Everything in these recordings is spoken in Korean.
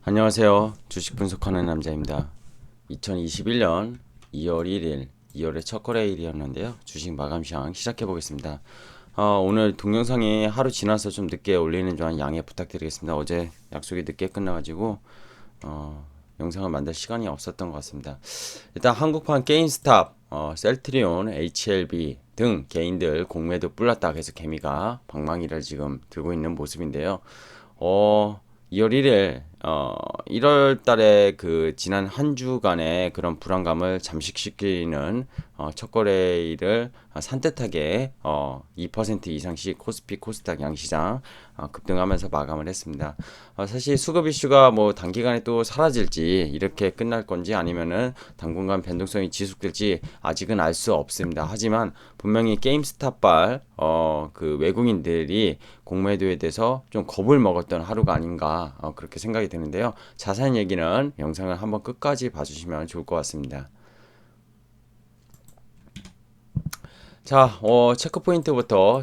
안녕하세요. 주식 분석하는 남자입니다. 2021년 2월 1일, 2월의 첫 거래일이었는데요. 주식 마감 시황 시작해 보겠습니다. 오늘 동영상이 하루 지나서 좀 늦게 올리는 점 양해 부탁드리겠습니다. 어제 약속이 늦게 끝나가지고 영상을 만들 시간이 없었던 것 같습니다. 일단 한국판 게임스탑, 셀트리온, HLB 등 개인들 공매도 불났다 해서 개미가 방망이를 지금 들고 있는 모습인데요. 2월 1일 1월 달에 그 지난 한 주간의 그런 불안감을 잠식시키는 첫 거래일을 산뜻하게 2% 이상씩 코스피 코스닥 양시장 급등하면서 마감을 했습니다. 사실 수급 이슈가 뭐 단기간에 또 사라질지 이렇게 끝날 건지 아니면은 당분간 변동성이 지속될지 아직은 알 수 없습니다. 하지만 분명히 게임스탑발 그 외국인들이 공매도에 대해서 좀 겁을 먹었던 하루가 아닌가 그렇게 생각이 드는데요. 자세한 얘기는 영상을 한번 끝까지 봐주시면 좋을 것 같습니다. 자, 체크 포인트부터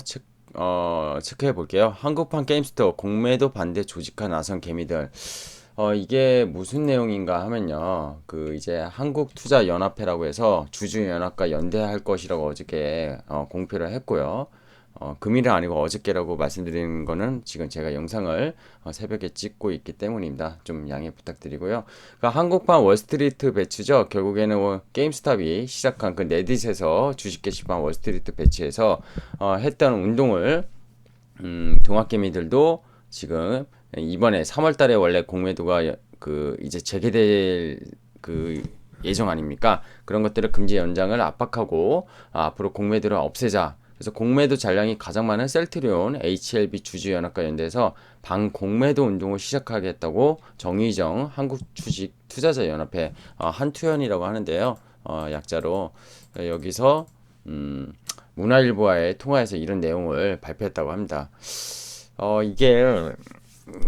체크해 볼게요. 한국판 게임스토어 공매도 반대 조직화 나선 개미들. 이게 무슨 내용인가 하면요. 그 이제 한국투자연합회라고 해서 주주연합과 연대할 것이라고 어저께 공표를 했고요. 금일은 아니고 어저께라고 말씀드리는 거는 지금 제가 영상을 새벽에 찍고 있기 때문입니다. 좀 양해 부탁드리고요. 그러니까 한국판 월스트리트 배치죠. 결국에는 게임스탑이 시작한 그 레딧에서 주식 게시판 월스트리트 배치에서 했던 운동을 동학개미들도 지금 이번에 3월 달에 원래 공매도가 그 이제 재개될 그 예정 아닙니까? 그런 것들을 금지 연장을 압박하고 앞으로 공매도를 없애자. 그래서 공매도 잔량이 가장 많은 셀트리온, HLB 주주연합과 연대해서 반공매도 운동을 시작하겠다고 정의정 한국주식 투자자연합회 한투연이라고 하는데요. 약자로 여기서 문화일보와의 통화에서 이런 내용을 발표했다고 합니다. 이게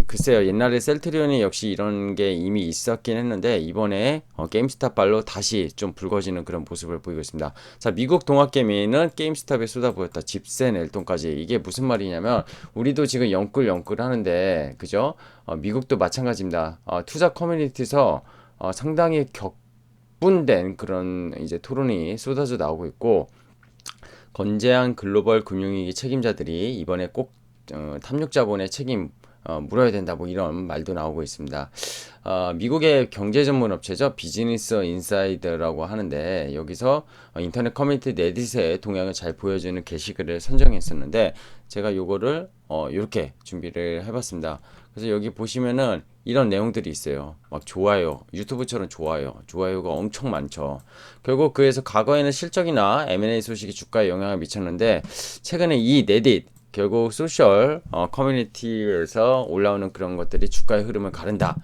글쎄요, 옛날에 셀트리온이 역시 이런 게 이미 있었긴 했는데 이번에 게임스탑 발로 다시 좀 붉어지는 그런 모습을 보이고 있습니다. 자, 미국 동학개미는 게임스탑에 쏟아부었다. 집센 엘돈까지. 이게 무슨 말이냐면 우리도 지금 영끌 하는데 그죠? 미국도 마찬가지입니다. 투자 커뮤니티에서 상당히 격분된 그런 이제 토론이 쏟아져 나오고 있고 건재한 글로벌 금융위기 책임자들이 이번에 꼭 탐욕자본의 책임 물어야 된다 뭐 이런 말도 나오고 있습니다. 미국의 경제 전문 업체죠. 비즈니스 인사이더라고 하는데 여기서 인터넷 커뮤니티 레딧의 동향을 잘 보여주는 게시글을 선정했었는데 제가 요거를 이렇게 준비를 해봤습니다. 그래서 여기 보시면은 이런 내용들이 있어요. 막 좋아요, 유튜브처럼 좋아요가 엄청 많죠. 결국 그에서 과거에는 실적이나 M&A 소식이 주가에 영향을 미쳤는데 최근에 이 레딧 결국 소셜 커뮤니티에서 올라오는 그런 것들이 주가의 흐름을 가른다.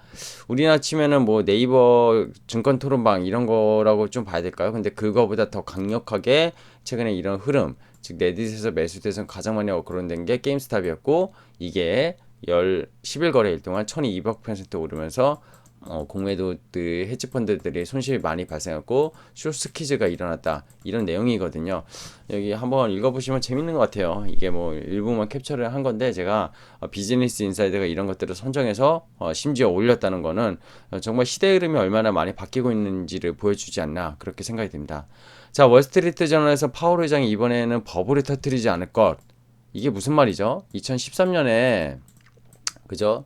우리나라 치면은 뭐 네이버 증권 토론방 이런 거라고 좀 봐야 될까요? 근데 그거보다 더 강력하게 최근에 이런 흐름, 즉 레딧에서 매수돼서 가장 많이 거론된 게 게임스탑이었고 이게 10일 거래일 동안 1200% 오르면서 공매도들 헤지펀드들이 손실이 많이 발생했고 숏스퀴즈가 일어났다 이런 내용이거든요. 여기 한번 읽어보시면 재밌는 것 같아요. 이게 뭐 일부만 캡처를 한 건데 제가 비즈니스 인사이드가 이런 것들을 선정해서 심지어 올렸다는 거는 정말 시대 흐름이 얼마나 많이 바뀌고 있는지를 보여주지 않나 그렇게 생각이 듭니다. 자, 월스트리트 저널에서 파월 의장이 이번에는 버블을 터뜨리지 않을 것. 이게 무슨 말이죠? 2013년에 그죠?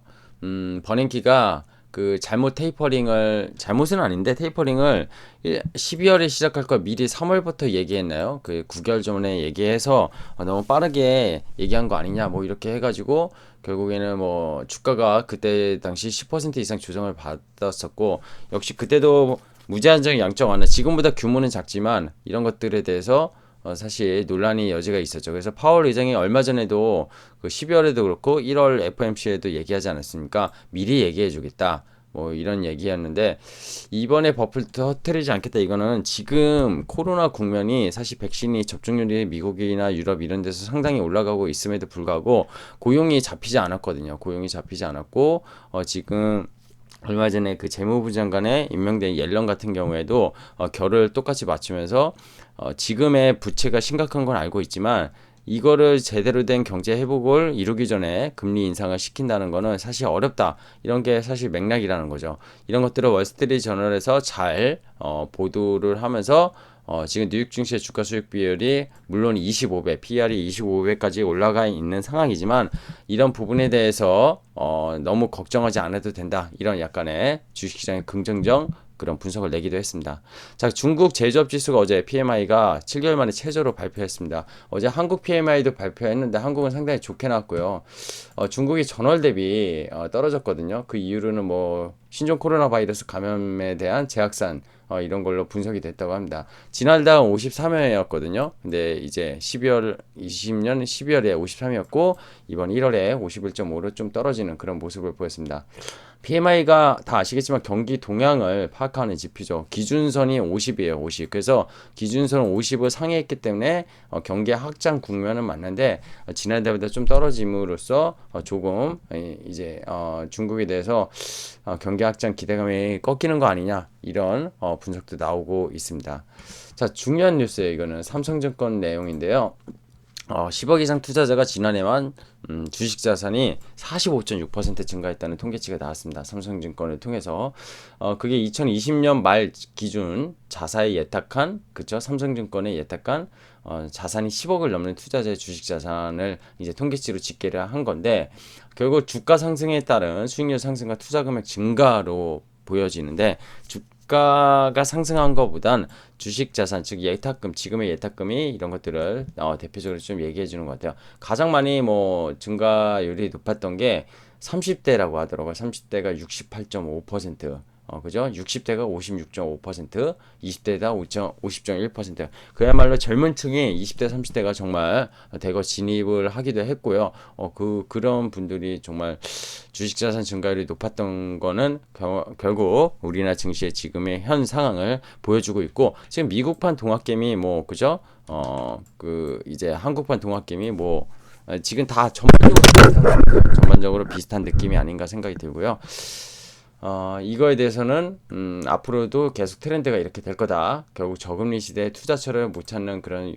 버냉키가 그 잘못은 아닌데 테이퍼링을 12월에 시작할 걸 미리 3월부터 얘기했나요? 그 9개월 전에 얘기해서 너무 빠르게 얘기한 거 아니냐 뭐 이렇게 해가지고 결국에는 뭐 주가가 그때 당시 10% 이상 조정을 받았었고 역시 그때도 무제한적 양적 완화 지금보다 규모는 작지만 이런 것들에 대해서 사실 논란이 여지가 있었죠. 그래서 파월 의장이 얼마 전에도 그 12월에도 그렇고 1월 FOMC에도 얘기하지 않았습니까? 미리 얘기해 주겠다. 뭐 이런 얘기였는데 이번에 버플 터뜨리지 않겠다. 이거는 지금 코로나 국면이 사실 백신이 접종률이 미국이나 유럽 이런 데서 상당히 올라가고 있음에도 불구하고 고용이 잡히지 않았거든요. 고용이 잡히지 않았고 지금 얼마 전에 그 재무부 장관에 임명된 옐런 같은 경우에도 결을 똑같이 맞추면서 지금의 부채가 심각한 건 알고 있지만 이거를 제대로 된 경제 회복을 이루기 전에 금리 인상을 시킨다는 거는 사실 어렵다. 이런 게 사실 맥락이라는 거죠. 이런 것들을 월스트리트 저널에서 잘 보도를 하면서 지금 뉴욕 증시의 주가 수익 비율이 물론 25배, PR이 25배까지 올라가 있는 상황이지만 이런 부분에 대해서 너무 걱정하지 않아도 된다. 이런 약간의 주식시장의 긍정적 그런 분석을 내기도 했습니다. 자, 중국 제조업 지수가 어제 PMI가 7개월 만에 최저로 발표했습니다. 어제 한국 PMI도 발표했는데 한국은 상당히 좋게 나왔고요. 중국이 전월 대비 떨어졌거든요. 그 이유로는 뭐 신종 코로나 바이러스 감염에 대한 재확산 이런 걸로 분석이 됐다고 합니다. 지난달 53회였거든요. 근데 이제 20년 12월에 53이었고 이번 1월에 51.5로 좀 떨어지는 그런 모습을 보였습니다. PMI가 다 아시겠지만 경기 동향을 파악하는 지표죠. 기준선이 50이에요, 50. 그래서 기준선 50을 상회했기 때문에 경기 확장 국면은 맞는데 지난달보다 좀 떨어짐으로써 조금 이제 중국에 대해서 경기 확장 기대감이 꺾이는 거 아니냐 이런 분석도 나오고 있습니다. 자, 중요한 뉴스예요. 이거는 삼성증권 내용인데요. 10억 이상 투자자가 지난해만 주식 자산이 45.6% 증가했다는 통계치가 나왔습니다. 삼성증권을 통해서 그게 2020년 말 기준 자사에 예탁한 그쵸 삼성증권에 예탁한 자산이 10억을 넘는 투자자의 주식 자산을 이제 통계치로 집계를 한 건데 결국 주가 상승에 따른 수익률 상승과 투자 금액 증가로 보여지는데 주가가 상승한 것보단 주식 자산 즉 예탁금 지금의 예탁금이 이런 것들을 대표적으로 좀 얘기해 주는 것 같아요. 가장 많이 뭐 증가율이 높았던 게 30대라고 하더라고요. 30대가 68.5%, 그죠? 60대가 56.5%, 20대가 50.1%. 그야말로 젊은 층이 20대, 30대가 정말 대거 진입을 하기도 했고요. 그런 분들이 정말 주식자산 증가율이 높았던 거는 결국 우리나라 증시의 지금의 현 상황을 보여주고 있고, 지금 미국판 동학개미 뭐, 그죠? 이제 한국판 동학개미 뭐, 지금 다 전반적으로 비슷한 느낌이 아닌가 생각이 들고요. 이거에 대해서는 앞으로도 계속 트렌드가 이렇게 될 거다. 결국 저금리 시대에 투자처를 못 찾는 그런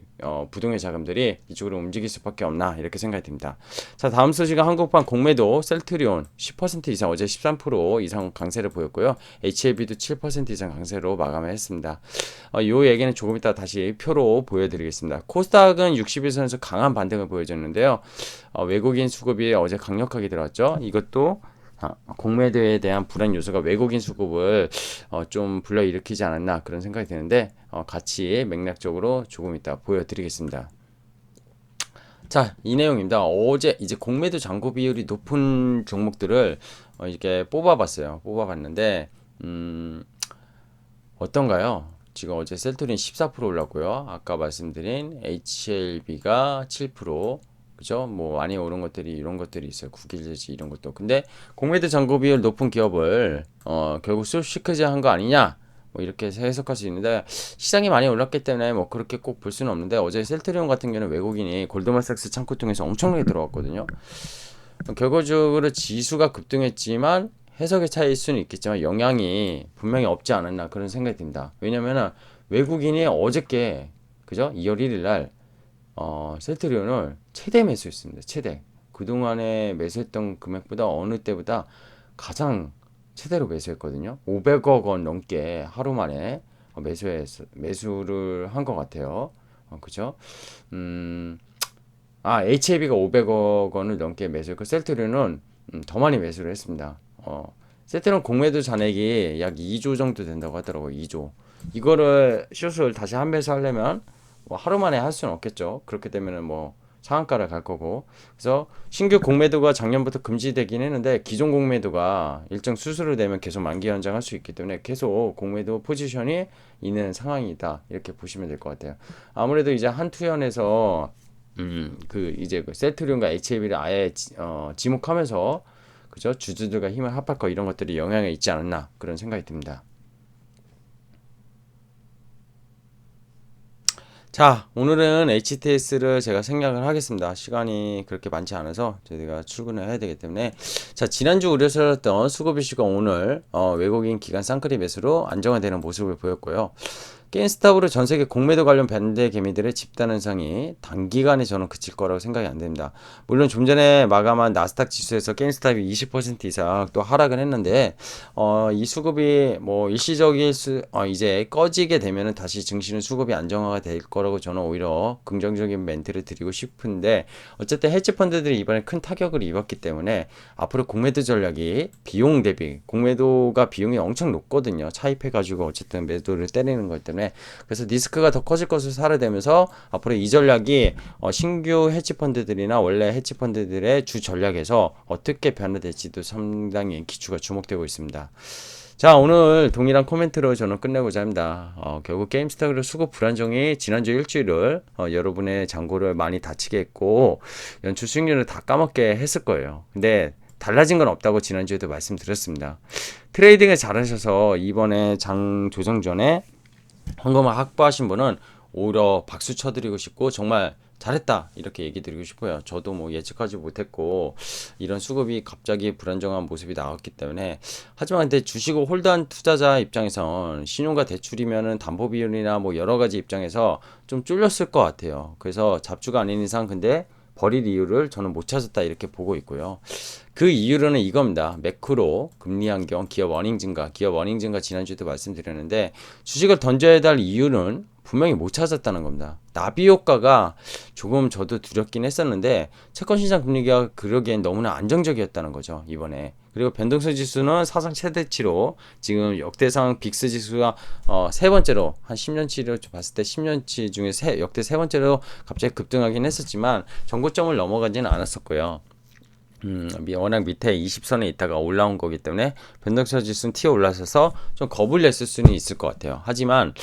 부동의 자금들이 이쪽으로 움직일 수밖에 없나 이렇게 생각이 듭니다. 자, 다음 소식은 한국판 공매도 셀트리온 10% 이상 어제 13% 이상 강세를 보였고요. HLB도 7% 이상 강세로 마감을 했습니다. 이 얘기는 조금 이따 다시 표로 보여드리겠습니다. 코스닥은 60일선에서 강한 반등을 보여줬는데요. 외국인 수급이 어제 강력하게 들어왔죠. 이것도 공매도에 대한 불안 요소가 외국인 수급을 좀 불러일으키지 않았나 그런 생각이 드는데 같이 맥락적으로 조금 이따 보여드리겠습니다. 자, 이 내용입니다. 어제 이제 공매도 잔고 비율이 높은 종목들을 이렇게 뽑아봤는데 어떤가요? 지금 어제 셀트리온 14% 올랐고요. 아까 말씀드린 HLB가 7%, 그죠? 뭐 많이 오른 것들이 이런 것들이 있어요. 국일제지 이런 것도. 근데 공매도 잔고 비율 높은 기업을 결국 시크릿한 거 아니냐? 뭐 이렇게 해석할 수 있는데 시장이 많이 올랐기 때문에 뭐 그렇게 꼭 볼 수는 없는데 어제 셀트리온 같은 경우는 외국인이 골드만삭스 창구 통해서 엄청나게 들어왔거든요. 결과적으로 지수가 급등했지만 해석의 차이일 수는 있겠지만 영향이 분명히 없지 않았나 그런 생각이 듭니다. 왜냐면은 외국인이 어저께 그죠? 2월 1일 날 셀트리온을 최대 매수했습니다. 최대. 그동안에 매수했던 금액보다 어느 때보다 가장 최대로 매수했거든요. 500억 원 넘게 하루 만에 매수를 한 것 같아요. 그죠? HAB가 500억 원을 넘게 매수했고 셀트리온은 더 많이 매수를 했습니다. 셀트리온 공매도 잔액이 약 2조 정도 된다고 하더라고요. 2조. 이거를 숏을 다시 한 배수 하려면 뭐 하루 만에 할 수는 없겠죠. 그렇게 되면은 뭐 상한가를 갈 거고. 그래서 신규 공매도가 작년부터 금지되긴 했는데 기존 공매도가 일정 수수료 되면 계속 만기 연장할 수 있기 때문에 계속 공매도 포지션이 있는 상황이다. 이렇게 보시면 될 것 같아요. 아무래도 이제 한투현에서 이제 그 셀트리온과 HAB를 아예 지목하면서 그죠? 주주들과 힘을 합할 거 이런 것들이 영향이 있지 않았나 그런 생각이 듭니다. 자, 오늘은 HTS를 제가 생략을 하겠습니다. 시간이 그렇게 많지 않아서 저희가 출근을 해야 되기 때문에. 자, 지난주 우려스러웠던 수급 이슈가 오늘 외국인 기관 쌍끌이 매수로 안정화되는 모습을 보였고요. 게임스탑으로 전 세계 공매도 관련 밴드 개미들의 집단 현상이 단기간에 저는 그칠 거라고 생각이 안 됩니다. 물론 좀 전에 마감한 나스닥 지수에서 게임스탑이 20% 이상 또 하락을 했는데 이 수급이 뭐 일시적일 이제 꺼지게 되면은 다시 증시는 수급이 안정화가 될 거라고 저는 오히려 긍정적인 멘트를 드리고 싶은데 어쨌든 헤지 펀드들이 이번에 큰 타격을 입었기 때문에 앞으로 공매도 전략이 비용 대비 공매도가 비용이 엄청 높거든요. 차입해 가지고 어쨌든 매도를 때리는 것 때문에 그래서 리스크가 더 커질 것을 사례되면서 앞으로 이 전략이 신규 헤지펀드들이나 원래 헤지펀드들의 주 전략에서 어떻게 변화될지도 상당히 기추가 주목되고 있습니다. 자, 오늘 동일한 코멘트로 저는 끝내고자 합니다. 결국 게임스탑으로 수급 불안정이 지난주 일주일을 여러분의 잔고를 많이 다치게 했고 연초 수익률을 다 까먹게 했을 거예요. 근데 달라진 건 없다고 지난주에도 말씀드렸습니다. 트레이딩을 잘하셔서 이번에 장 조정 전에 현금을 확보하신 분은 오히려 박수 쳐드리고 싶고 정말 잘했다 이렇게 얘기 드리고 싶어요. 저도 뭐 예측하지 못했고 이런 수급이 갑자기 불안정한 모습이 나왔기 때문에 하지만 근데 주식을 홀드한 투자자 입장에선 신용과 대출이면은 담보 비율이나 뭐 여러 가지 입장에서 좀 쫄렸을 것 같아요. 그래서 잡주가 아닌 이상 근데 버릴 이유를 저는 못 찾았다 이렇게 보고 있고요. 그 이유로는 이겁니다. 매크로, 금리 환경, 기업 어닝 증가, 기업 어닝 증가 지난주에도 말씀드렸는데 주식을 던져야 할 이유는 분명히 못 찾았다는 겁니다. 나비 효과가 조금 저도 두렵긴 했었는데 채권 시장 금리가 그러기엔 너무나 안정적이었다는 거죠. 이번에. 그리고 변동성 지수는 사상 최대치로 지금 역대상 빅스 지수가 세 번째로 한 10년치로 봤을 때 10년치 중에 역대 세 번째로 갑자기 급등하긴 했었지만 정고점을 넘어가지는 않았었고요. 워낙 밑에 20선에 있다가 올라온 거기 때문에 변동성 지수는 튀어 올라서서 좀 겁을 냈을 수는 있을 것 같아요. 하지만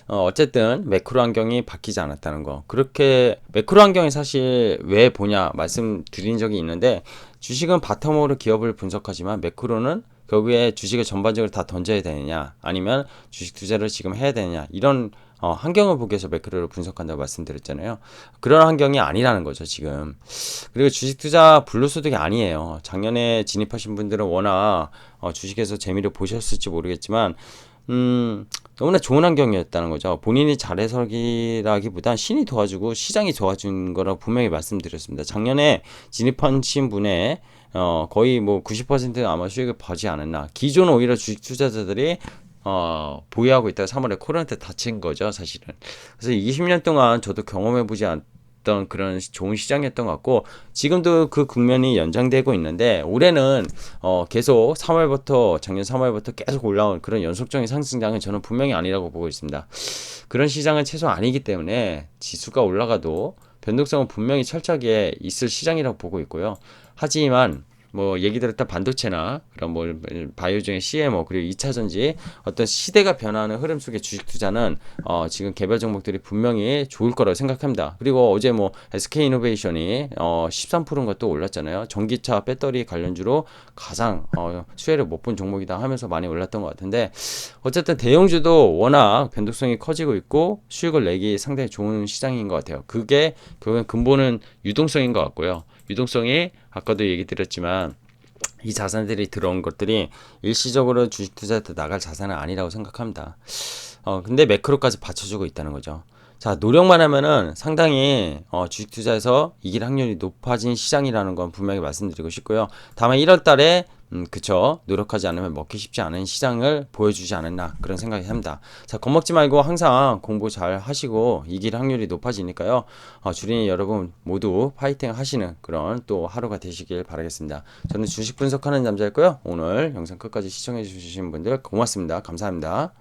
어쨌든 매크로 환경이 바뀌지 않았다는 거. 그렇게 매크로 환경이 사실 왜 보냐 말씀드린 적이 있는데 주식은 바텀으로 기업을 분석하지만 매크로는 결국에 주식을 전반적으로 다 던져야 되느냐 아니면 주식 투자를 지금 해야 되느냐 이런 환경을 보기 위해서 매크로를 분석한다고 말씀드렸잖아요. 그런 환경이 아니라는 거죠, 지금. 그리고 주식 투자 불로소득이 아니에요. 작년에 진입하신 분들은 워낙 주식에서 재미를 보셨을지 모르겠지만 너무나 좋은 환경이었다는 거죠. 본인이 잘해서기라기보단 신이 도와주고 시장이 도와준 거라고 분명히 말씀드렸습니다. 작년에 진입하신 분의 거의 뭐 90% 아마 수익을 보지 않았나. 기존 오히려 주식 투자자들이 보유하고 있다가 3월에 코로나 때 다친 거죠, 사실은. 그래서 20년 동안 저도 경험해보지 않던 그런 좋은 시장이었던 것 같고, 지금도 그 국면이 연장되고 있는데, 올해는 계속 3월부터, 작년 3월부터 계속 올라온 그런 연속적인 상승장은 저는 분명히 아니라고 보고 있습니다. 그런 시장은 최소 아니기 때문에 지수가 올라가도 변동성은 분명히 철저하게 있을 시장이라고 보고 있고요. 하지만 뭐 얘기 들었던 반도체나 그런 뭐 바이오 중에 CMO 그리고 2차 전지 어떤 시대가 변화하는 흐름 속의 주식 투자는 지금 개별 종목들이 분명히 좋을 거라고 생각합니다. 그리고 어제 뭐 SK이노베이션이 13%인 것도 올랐잖아요. 전기차 배터리 관련주로 가장 수혜를 못 본 종목이다 하면서 많이 올랐던 것 같은데 어쨌든 대형주도 워낙 변동성이 커지고 있고 수익을 내기 상당히 좋은 시장인 것 같아요. 그게 결국엔 근본은 유동성인 것 같고요. 유동성이 아까도 얘기 드렸지만 이 자산들이 들어온 것들이 일시적으로 주식 투자에 나갈 자산은 아니라고 생각합니다. 근데 매크로까지 받쳐주고 있다는 거죠. 자, 노력만 하면은 상당히 주식 투자에서 이길 확률이 높아진 시장이라는 건 분명히 말씀드리고 싶고요. 다만 1월 달에 그쵸. 노력하지 않으면 먹기 쉽지 않은 시장을 보여주지 않았나 그런 생각이 합니다. 자, 겁먹지 말고 항상 공부 잘 하시고 이길 확률이 높아지니까요. 주린이 여러분 모두 파이팅 하시는 그런 또 하루가 되시길 바라겠습니다. 저는 주식 분석하는 남자였고요. 오늘 영상 끝까지 시청해 주신 분들 고맙습니다. 감사합니다.